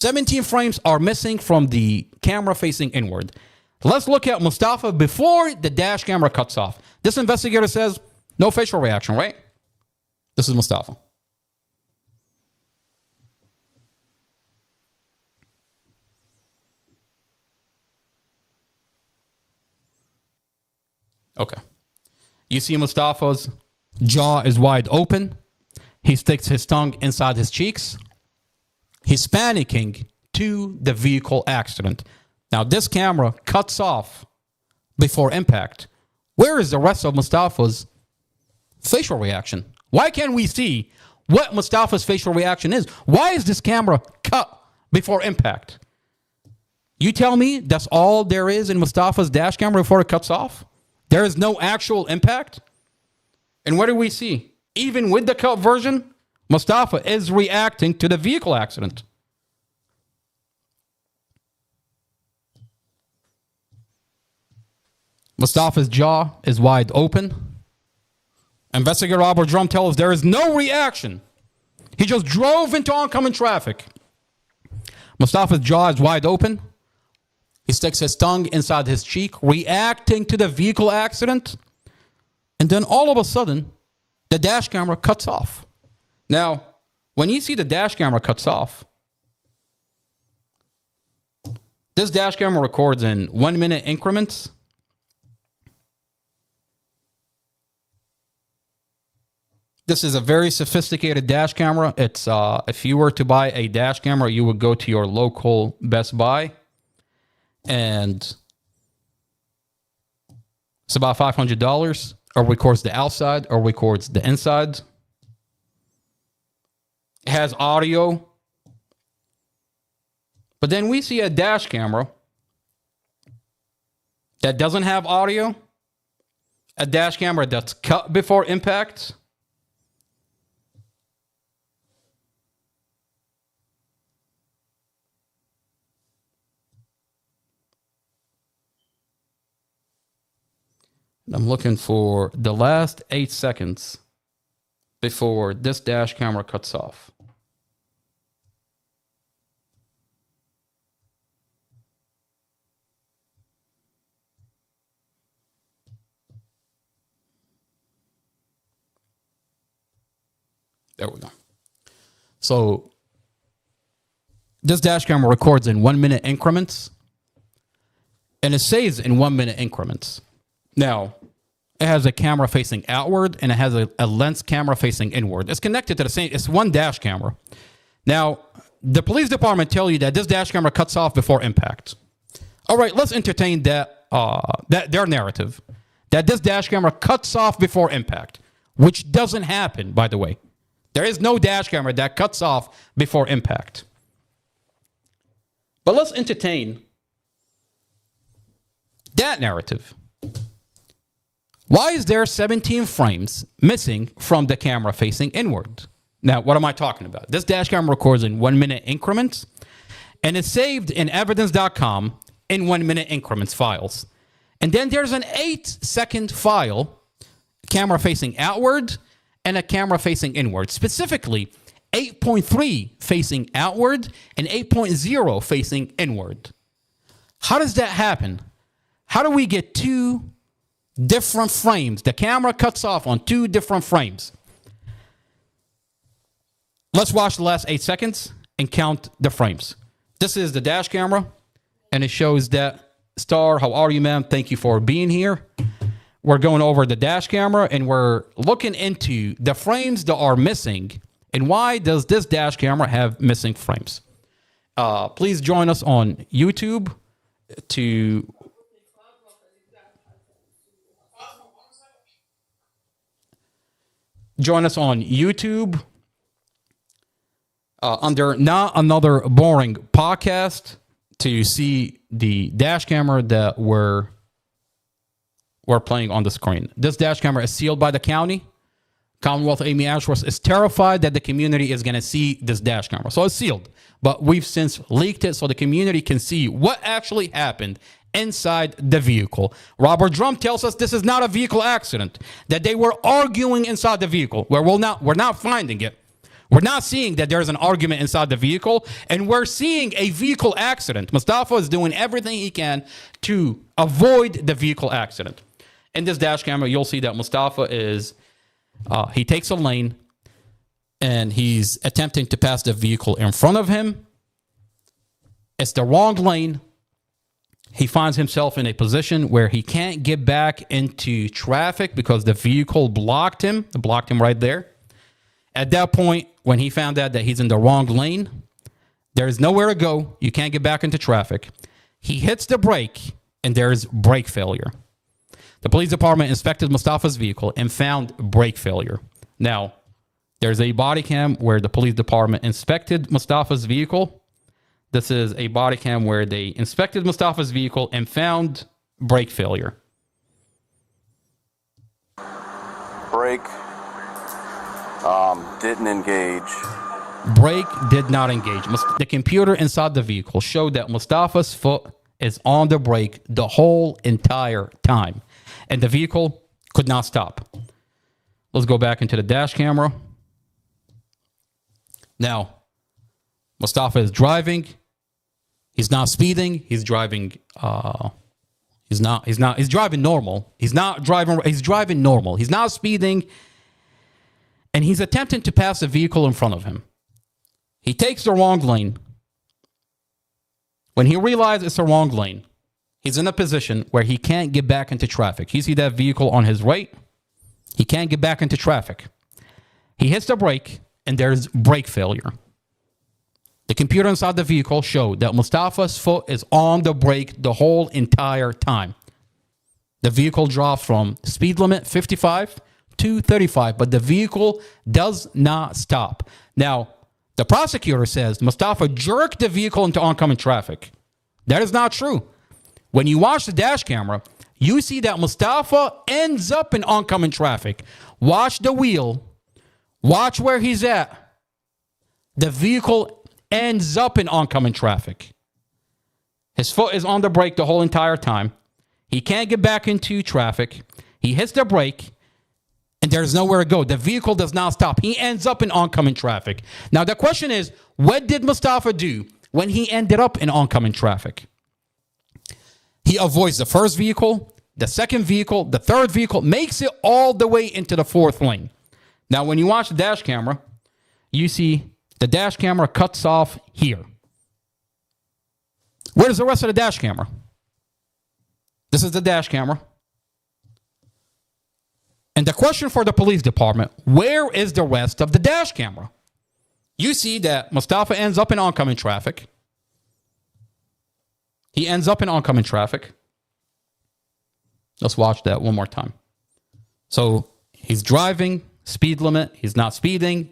17 frames are missing from the camera facing inward. Let's look at Mostafa before the dash camera cuts off. This investigator says no facial reaction, right? This is Mostafa. Okay. You see Mostafa's jaw is wide open. He sticks his tongue inside his cheeks. He's panicking to the vehicle accident. Now, this camera cuts off before impact. Where is the rest of Mostafa's facial reaction? Why can't we see what Mostafa's facial reaction is? Why is this camera cut before impact? You tell me that's all there is in Mostafa's dash camera before it cuts off? There is no actual impact? And what do we see? Even with the cut version, Mostafa is reacting to the vehicle accident. Mostafa's jaw is wide open. Investigator Robert Drum tells us there is no reaction. He just drove into oncoming traffic. Mostafa's jaw is wide open. He sticks his tongue inside his cheek, reacting to the vehicle accident. And then all of a sudden, the dash camera cuts off. Now, when you see the dash camera cuts off, this dash camera records in 1 minute increments. This is a very sophisticated dash camera. It's if you were to buy a dash camera, you would go to your local Best Buy, and it's about $500. Or records the outside, or records the inside. It has audio. But then we see a dash camera that doesn't have audio. A dash camera that's cut before impact. I'm looking for the last 8 seconds before this dash camera cuts off. There we go. So this dash camera records in 1 minute increments, and it saves in 1 minute increments. Now, it has a camera facing outward, and it has a lens camera facing inward. It's connected to the same, it's one dash camera. Now, the police department tell you that this dash camera cuts off before impact. All right, let's entertain that their narrative, that this dash camera cuts off before impact, which doesn't happen, by the way. There is no dash camera that cuts off before impact. But let's entertain that narrative. Why is there 17 frames missing from the camera facing inward? Now, what am I talking about? This dash camera records in 1 minute increments, and it's saved in evidence.com in 1 minute increments files. And then there's an 8-second file, camera facing outward and a camera facing inward, specifically 8.3 facing outward and 8.0 facing inward. How does that happen? How do we get two different frames? The camera cuts off on 2 different frames. Let's watch the last 8 seconds and count the frames. This is the dash camera, and it shows that Star. How are you, ma'am? Thank you for being here. We're going over the dash camera, and we're looking into the frames that are missing, and why does this dash camera have missing frames? Please join us on YouTube to join us on YouTube under Not Another Boring Podcast to see the dash camera that we're playing on the screen. This dash camera is sealed by the county. Commonwealth Amy Ashworth is terrified that the community is going to see this dash camera. So it's sealed. But we've since leaked it so the community can see what actually happened inside the vehicle. Robert Drum tells us this is not a vehicle accident, that they were arguing inside the vehicle, where we're not finding it. We're not seeing that there's an argument inside the vehicle, and we're seeing a vehicle accident. Mostafa is doing everything he can to avoid the vehicle accident. In this dash camera, you'll see that Mostafa is, he takes a lane, and he's attempting to pass the vehicle in front of him. It's the wrong lane. He finds himself in a position where he can't get back into traffic because the vehicle blocked him. It blocked him right there. At that point, when he found out that he's in the wrong lane, there is nowhere to go. You can't get back into traffic. He hits the brake, and there's brake failure. The police department inspected Mostafa's vehicle and found brake failure. Now, there's a body cam where the police department inspected Mostafa's vehicle. This is a body cam where they inspected Mostafa's vehicle and found brake failure. Brake didn't engage. Brake did not engage. The computer inside the vehicle showed that Mostafa's foot is on the brake the whole entire time, and the vehicle could not stop. Let's go back into the dash camera. Now, Mostafa is driving. He's not speeding. He's driving. He's driving normal. He's driving normal. He's not speeding. And he's attempting to pass a vehicle in front of him. He takes the wrong lane. When he realizes it's the wrong lane, he's in a position where he can't get back into traffic. You see that vehicle on his right? He can't get back into traffic. He hits the brake, and there's brake failure. The computer inside the vehicle showed that Mostafa's foot is on the brake the whole entire time. The vehicle dropped from speed limit 55 to 35, but the vehicle does not stop. Now, the prosecutor says Mostafa jerked the vehicle into oncoming traffic. That is not true. When you watch the dash camera, you see that Mostafa ends up in oncoming traffic. Watch the wheel. Watch where he's at. The vehicle ends up in oncoming traffic. His foot is on the brake the whole entire time. He can't get back into traffic. He hits the brake, and there's nowhere to go. The vehicle does not stop. He ends up in oncoming traffic. Now, the question is, what did Mostafa do when he ended up in oncoming traffic? He avoids the first vehicle, the second vehicle, the third vehicle, makes it all the way into the fourth lane. Now, when you watch the dash camera, you see the dash camera cuts off here. Where's the rest of the dash camera? This is the dash camera. And the question for the police department, where is the rest of the dash camera? You see that Mostafa ends up in oncoming traffic. He ends up in oncoming traffic. Let's watch that one more time. So he's driving, speed limit. He's not speeding.